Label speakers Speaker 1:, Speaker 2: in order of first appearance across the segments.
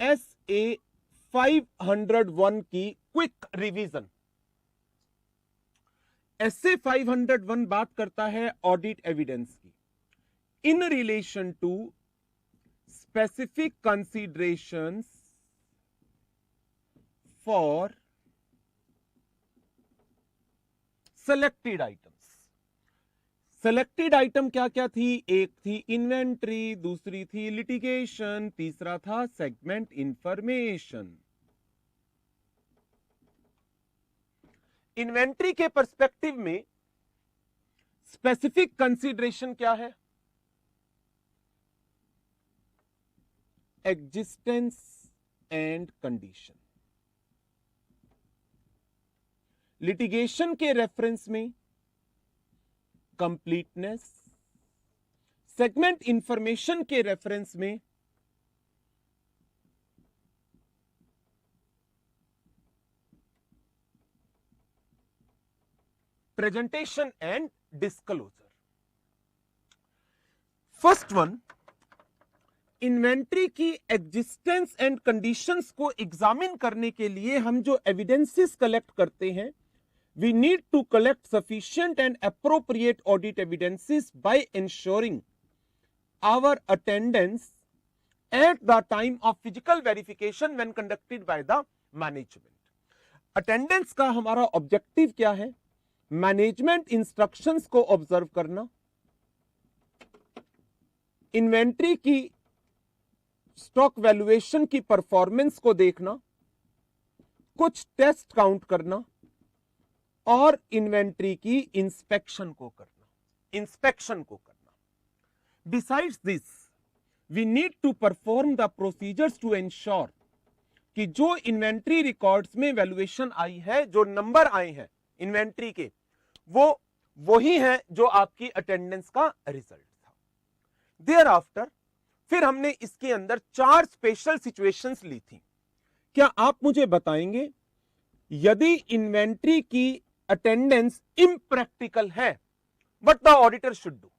Speaker 1: SA 501 की quick revision. SA 501 बात करता है ऑडिट एविडेंस की in relation to specific considerations for selected items. Selected item क्या क्या थी? एक थी इन्वेंट्री, दूसरी थी लिटिगेशन, तीसरा था सेगमेंट इंफॉर्मेशन। इन्वेंट्री के पर्सपेक्टिव में स्पेसिफिक कंसीडरेशन क्या है? Existence and condition. लिटिगेशन के रेफरेंस में कंप्लीटनेस, सेगमेंट इंफॉर्मेशन के रेफरेंस में presentation and disclosure. First one, inventory की एग्जिस्टेंस एंड कंडीशंस को एग्जामिन करने के लिए हम जो एविडेंसेस कलेक्ट करते हैं, we need to collect sufficient and appropriate audit evidences by ensuring our attendance at the time of physical verification when conducted by the management. Attendance का हमारा ऑब्जेक्टिव क्या है? मैनेजमेंट इंस्ट्रक्शंस को ऑब्जर्व करना, inventory की stock valuation की performance को देखना, कुछ टेस्ट काउंट करना और इन्वेंट्री की इंस्पेक्शन को करना। Besides this we need to perform the procedures to ensure कि जो इन्वेंट्री रिकॉर्ड्स में वैल्यूएशन आई है, जो नंबर आए हैं इन्वेंट्री के, वो वही है जो आपकी अटेंडेंस का रिजल्ट था। देयर आफ्टर फिर हमने इसके अंदर 4 स्पेशल सिचुएशंस ली थी। क्या आप मुझे बताएंगे यदि इन्वेंट्री की अटेंडेंस इम्प्रैक्टिकल है, what the auditor should do?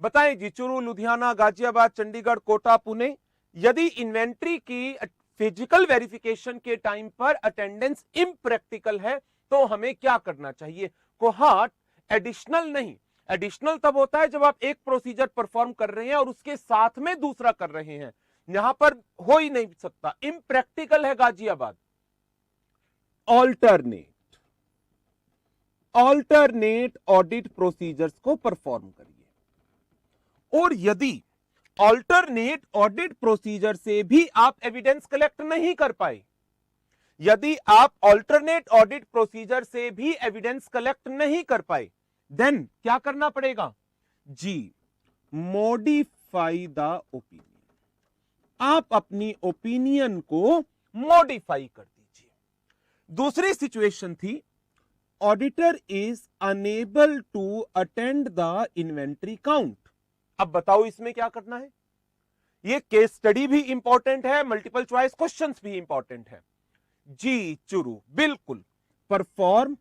Speaker 1: बताएं जी, चूरू, लुधियाना, गाजियाबाद, चंडीगढ़, कोटा, पुणे, यदि इन्वेंट्री की फिजिकल वेरिफिकेशन के टाइम पर अटेंडेंस इम्प्रैक्टिकल है तो हमें क्या करना चाहिए? कोहार्ट एडिशनल नहीं, एडिशनल तब होता है जब आप एक प्रोसीजर परफॉर्म कर रहे हैं और उसके साथ में दूसरा कर रहे हैं, यहां पर हो ही नहीं सकता। इम्प्रैक्टिकल है गाजियाबाद, ऑल्टरनेट ऑडिट प्रोसीजर्स को परफॉर्म करिए। और यदि ऑल्टरनेट ऑडिट प्रोसीजर से भी आप एविडेंस कलेक्ट नहीं कर पाए, यदि आप ऑल्टरनेट ऑडिट प्रोसीजर से भी एविडेंस कलेक्ट नहीं कर पाए, देन क्या करना पड़ेगा जी? Modify the opinion. आप अपनी ओपिनियन को मॉडिफाई कर दीजिए। दूसरी सिचुएशन थी, auditor is unable to attend the inventory count. अब बताओ इसमें क्या करना है? ये केस स्टडी भी इंपॉर्टेंट है, मल्टीपल चॉइस क्वेश्चंस भी इंपॉर्टेंट है जी। चुरू, बिल्कुल। Perform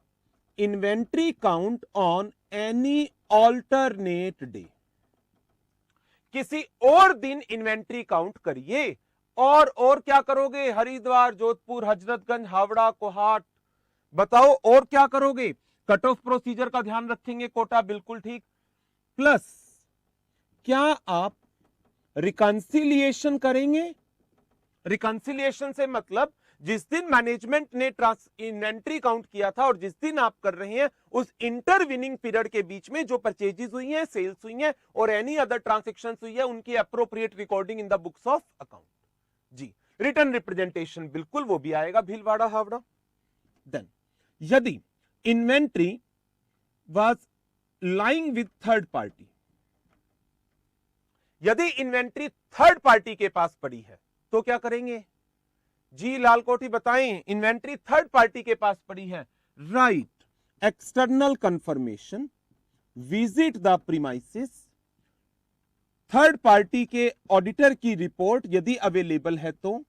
Speaker 1: inventory count on any alternate day. किसी और दिन इन्वेंट्री काउंट करिए। और क्या करोगे? हरिद्वार, जोधपुर, हजरतगंज, हावड़ा, कोहाट, बताओ और क्या करोगे? कट ऑफ प्रोसीजर का ध्यान रखेंगे, कोटा, बिल्कुल ठीक। प्लस क्या आप रिकंसिलिएशन करेंगे? रिकंसिलिएशन से मतलब जिस दिन मैनेजमेंट ने इन्वेंट्री काउंट किया था और जिस दिन आप कर रहे हैं, उस इंटरविनिंग पीरियड के बीच में जो परचेजेस हुई हैं, सेल्स हुई हैं और एनी अदर ट्रांजैक्शंस हुई है, उनकी appropriate recording in the books of account जी। रिटर्न रिप्रेजेंटेशन, बिल्कुल वो भी आएगा, भीलवाड़ा, हावड़ा। देन यदि inventory was lying with third party, यदि इन्वेंट्री थर्ड पार्टी के पास पड़ी है तो क्या करेंगे जी? लालकोठी बताएं, इन्वेंट्री थर्ड पार्टी के पास पड़ी है। Right, external confirmation, visit the premises, third party के ऑडिटर की रिपोर्ट यदि अवेलेबल है तो,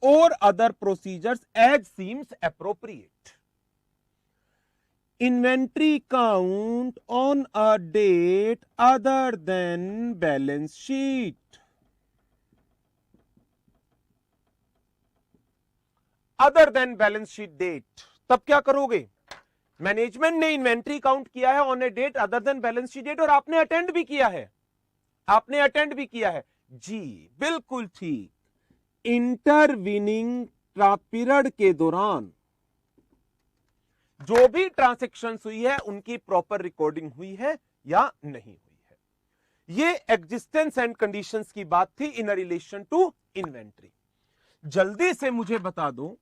Speaker 1: और other procedures as seems appropriate. Inventory count on a date other than balance sheet. Other than balance sheet date, तब क्या करोगे? मैनेजमेंट ने इन्वेंट्री काउंट किया है on a date other than balance sheet date और आपने अटेंड भी किया है, आपने अटेंड भी किया है जी, बिल्कुल ठीक। इंटरवीनिंग पीरियड के दौरान जो भी ट्रांजैक्शन हुई है उनकी प्रॉपर रिकॉर्डिंग हुई है या नहीं हुई है। ये एग्जिस्टेंस एंड कंडीशंस की बात थी इन रिलेशन टू इन्वेंट्री। जल्दी से मुझे बता दो,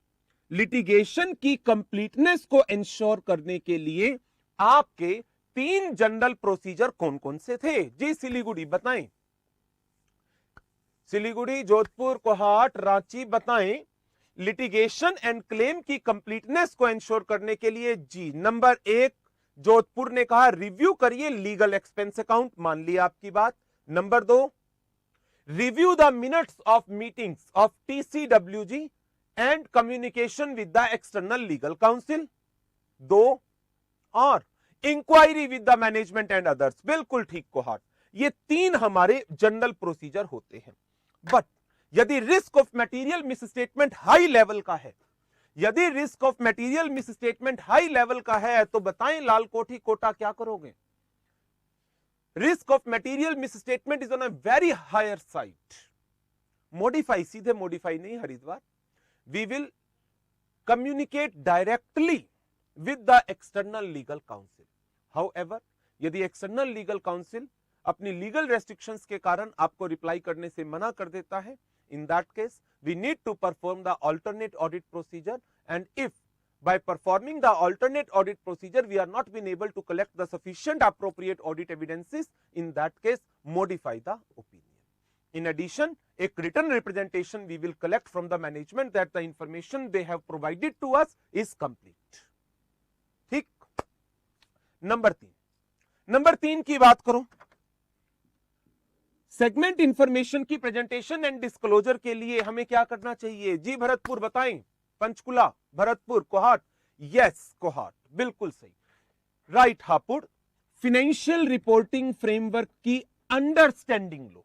Speaker 1: लिटिगेशन की कंप्लीटनेस को इंश्योर करने के लिए आपके 3 जनरल प्रोसीजर कौन कौन से थे? जी सिलीगुड़ी बताएं, सिलीगुड़ी, जोधपुर, कोहाट, रांची बताएं। लिटिगेशन एंड क्लेम की कंप्लीटनेस को इंश्योर करने के लिए जी, नंबर 1 जोधपुर ने कहा रिव्यू करिए लीगल एक्सपेंस अकाउंट, मान लिया आपकी बात। Number 2, review the minutes of meetings of TCWG and communication with the external legal counsel. 2 और inquiry with the management and others, बिल्कुल ठीक कोहाट। ये 3 हमारे जनरल प्रोसीजर होते हैं। बट यदि risk of material misstatement high level का है, यदि risk of material misstatement high level का है तो बताएं लाल कोठी कोटा क्या करोगे? Risk of material misstatement is on a very higher side. Modify, सीधे मॉडिफाई नहीं Haridwar, we will communicate directly with the external legal counsel. However यदि एक्सटर्नल लीगल काउंसिल अपनी लीगल रेस्ट्रिक्शंस के कारण आपको रिप्लाई करने से मना कर देता है, in that case we need to perform the alternate audit procedure, and if by performing the alternate audit procedure we are not been able to collect the sufficient appropriate audit evidences, in that case modify the opinion. In addition, a written representation we will collect from the management that the information they have provided to us is complete. ठीक। Number 3 की बात करो, segment information की presentation and disclosure के लिए हमें क्या करना चाहिए? जी भरतपुर बताएं, पंचकुला, भरतपुर, कोहाट, यस कोहाट, बिल्कुल सही, right Hapur. Financial reporting framework की अंडरस्टैंडिंग लो।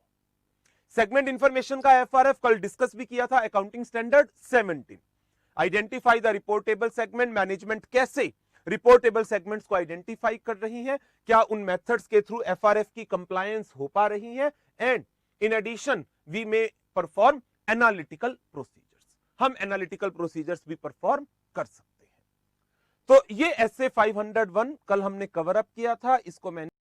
Speaker 1: सेगमेंट इंफॉर्मेशन का एफआरएफ कल डिस्कस भी किया था, accounting standard 17। Identify the reportable segment, management कैसे रिपोर्टेबल सेगमेंट्स को आइडेंटिफाई कर रही है, क्या उन मेथड्स के थ्रू एफआरएफ की कंप्लायंस हो पा रही है, and in addition we may perform analytical procedures, हम एनालिटिकल प्रोसीजर्स भी परफॉर्म कर सकते हैं। तो ये SA 501 कल हमने कवर अप किया था, इसको मैंने